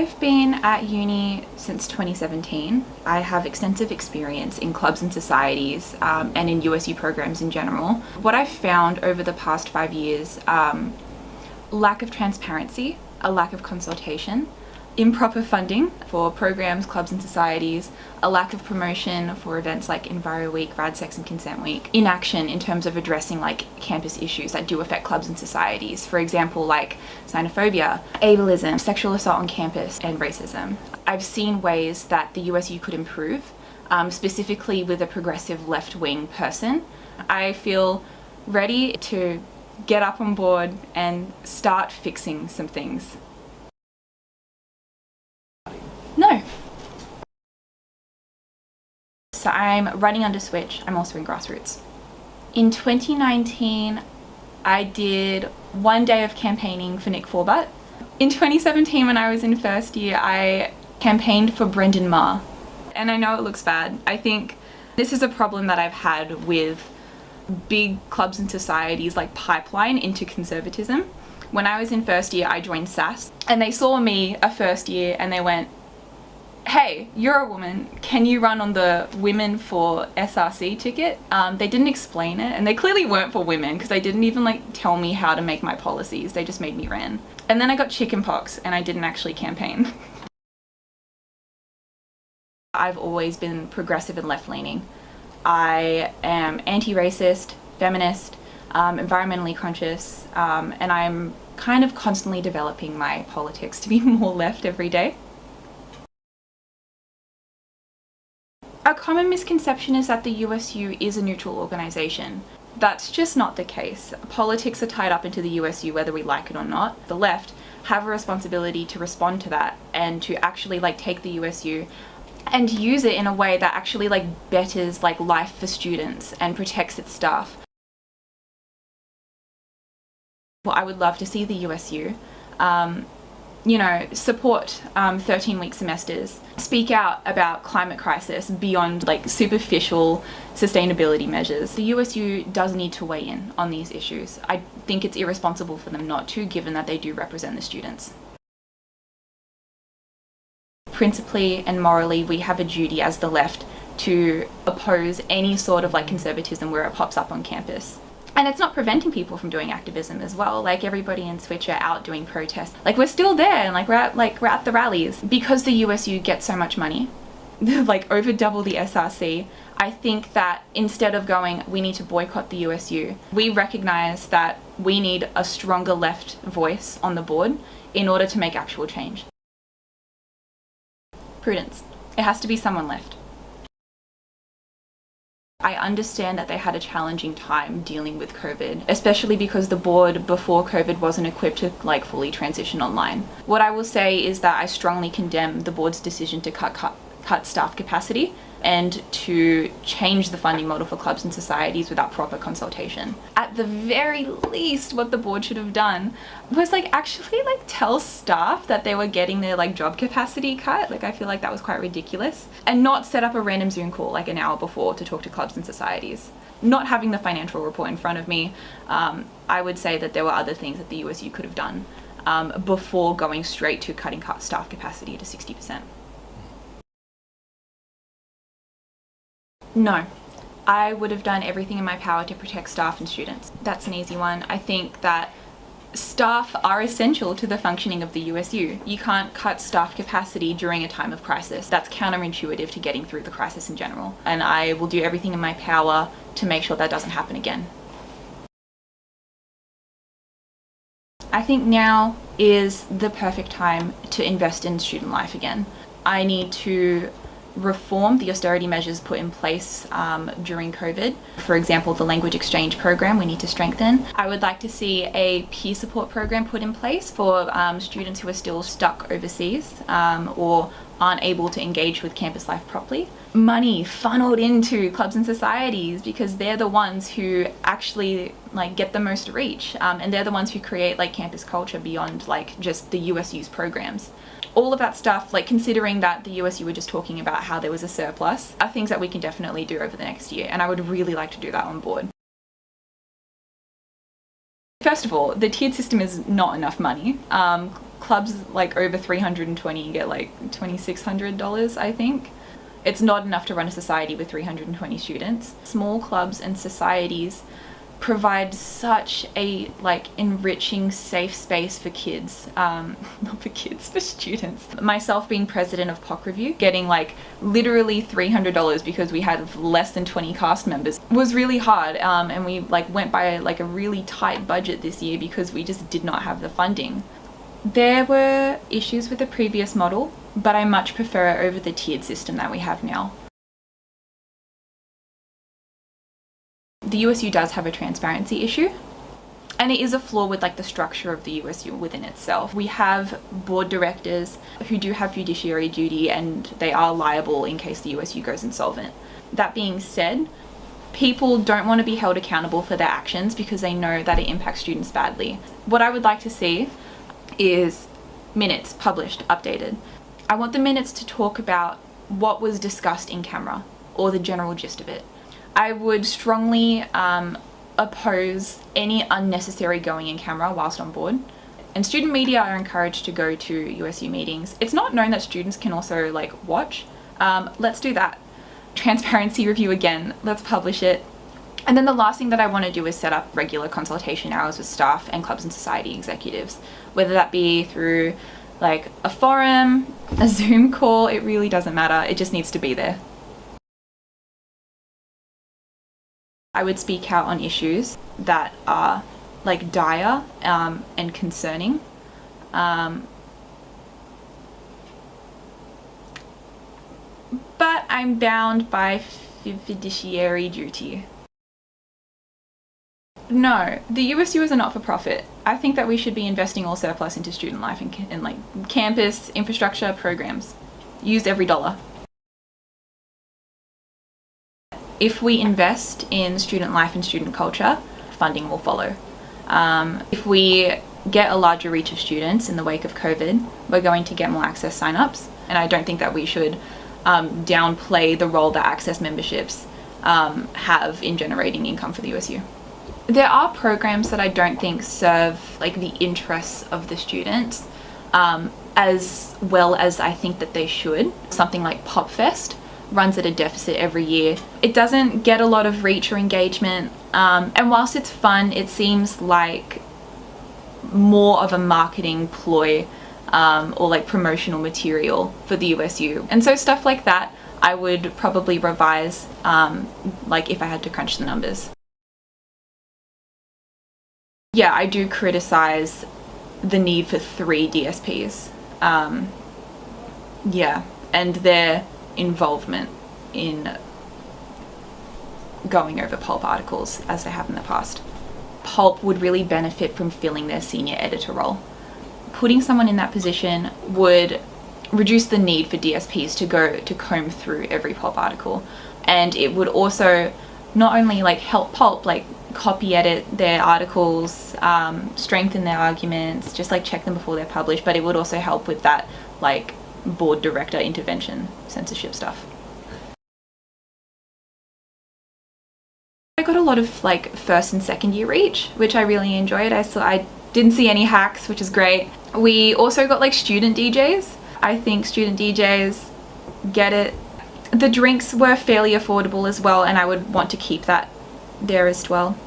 I've been at uni since 2017. I have extensive experience in clubs and societies and in USU programs in general. What I've found over the past 5 years, lack of transparency, a lack of consultation, improper funding for programs, clubs and societies, a lack of promotion for events like Enviro Week, Rad Sex and Consent Week, inaction in terms of addressing like campus issues that do affect clubs and societies, for example like xenophobia, ableism, sexual assault on campus and racism. I've seen ways that the USU could improve, specifically with a progressive left-wing person. I feel ready to get up on board and start fixing some things. No. So I'm running under Switch. I'm also in grassroots. In 2019, I did 1 day of campaigning for Nick Forbutt. In 2017, when I was in first year, I campaigned for Brendan Marr. And I know it looks bad. I think this is a problem that I've had with big clubs and societies like pipeline into conservatism. When I was in first year, I joined SAS and they saw me a first year and they went, "Hey, you're a woman, can you run on the Women for SRC ticket?" They didn't explain it, and they clearly weren't for women because they didn't even like tell me how to make my policies, they just made me run. And then I got chickenpox and I didn't actually campaign. I've always been progressive and left-leaning. I am anti-racist, feminist, environmentally conscious, and I'm kind of constantly developing my politics to be more left every day. A common misconception is that the USU is a neutral organisation. That's just not the case. Politics are tied up into the USU whether we like it or not. The left have a responsibility to respond to that and to actually like take the USU and use it in a way that actually like betters like life for students and protects its staff. Well, I would love to see the USU support 13-week semesters, speak out about climate crisis beyond like superficial sustainability measures. The USU does need to weigh in on these issues. I think it's irresponsible for them not to, given that they do represent the students. Principally and morally, we have a duty as the left to oppose any sort of like conservatism where it pops up on campus. And it's not preventing people from doing activism as well. Like everybody in Switch are out doing protests. Like we're still there and like we're at the rallies. Because the USU gets so much money, like over double the SRC, I think that instead of going, we need to boycott the USU, we recognize that we need a stronger left voice on the board in order to make actual change. Prudence. It has to be someone left. I understand that they had a challenging time dealing with COVID, especially because the board before COVID wasn't equipped to like fully transition online. What I will say is that I strongly condemn the board's decision to cut staff capacity and to change the funding model for clubs and societies without proper consultation. At the very least, what the board should have done was like actually like tell staff that they were getting their like job capacity cut. Like I feel like that was quite ridiculous. And not set up a random Zoom call like an hour before to talk to clubs and societies. Not having the financial report in front of me, I would say that there were other things that the USU could have done before going straight to cutting staff capacity to 60%. No, I would have done everything in my power to protect staff and students. That's an easy one. I think that staff are essential to the functioning of the USU. You can't cut staff capacity during a time of crisis. That's counterintuitive to getting through the crisis in general. And I will do everything in my power to make sure that doesn't happen again. I think now is the perfect time to invest in student life again. I need to reform the austerity measures put in place during COVID. For example, the language exchange program we need to strengthen. I would like to see a peer support program put in place for students who are still stuck overseas or aren't able to engage with campus life properly. Money funneled into clubs and societies because they're the ones who actually like get the most reach and they're the ones who create like campus culture beyond like just the USU's programs. All of that stuff, like considering that the USU were just talking about how there was a surplus, are things that we can definitely do over the next year, and I would really like to do that on board. First of all, the tiered system is not enough money. Clubs like over 320 get like $2,600, I think. It's not enough to run a society with 320 students. Small clubs and societies provide such a like enriching safe space for kids, not for kids, for students. Myself being president of POC Review, getting like literally $300 because we had less than 20 cast members was really hard, and we like went by like a really tight budget this year because we just did not have the funding. There were issues with the previous model, but I much prefer it over the tiered system that we have now. The USU does have a transparency issue, and it is a flaw with like the structure of the USU within itself. We have board directors who do have fiduciary duty, and they are liable in case the USU goes insolvent. That being said, people don't want to be held accountable for their actions because they know that it impacts students badly. What I would like to see is minutes published, updated. I want the minutes to talk about what was discussed in camera, or the general gist of it. I would strongly oppose any unnecessary going in camera whilst on board. And student media are encouraged to go to USU meetings. It's not known that students can also like watch. Let's do that. Transparency review again, let's publish it. And then the last thing that I want to do is set up regular consultation hours with staff and clubs and society executives, whether that be through like a forum, a Zoom call, it really doesn't matter. It just needs to be there. I would speak out on issues that are like dire and concerning. But I'm bound by fiduciary duty. No, the USU is a not-for-profit. I think that we should be investing all surplus into student life and like campus infrastructure programs. Use every dollar. If we invest in student life and student culture, funding will follow. If we get a larger reach of students in the wake of COVID, we're going to get more access signups, and I don't think that we should downplay the role that access memberships have in generating income for the USU. There are programs that I don't think serve like the interests of the students as well as I think that they should. Something like Pop Fest runs at a deficit every year. It doesn't get a lot of reach or engagement, and whilst it's fun, it seems like more of a marketing ploy or like promotional material for the USU. And so stuff like that I would probably revise like if I had to crunch the numbers. Yeah, I do criticize the need for 3 DSPs. Yeah, and their involvement in going over PULP articles as they have in the past. PULP would really benefit from filling their senior editor role. Putting someone in that position would reduce the need for DSPs to go to comb through every PULP article, and it would also not only like help PULP like copy edit their articles, strengthen their arguments, just like check them before they're published, but it would also help with that like board director intervention, censorship stuff. I got a lot of like first and second year reach, which I really enjoyed. I didn't see any hacks, which is great. We also got like student DJs. I think student DJs get it. The drinks were fairly affordable as well, and I would want to keep that there as well.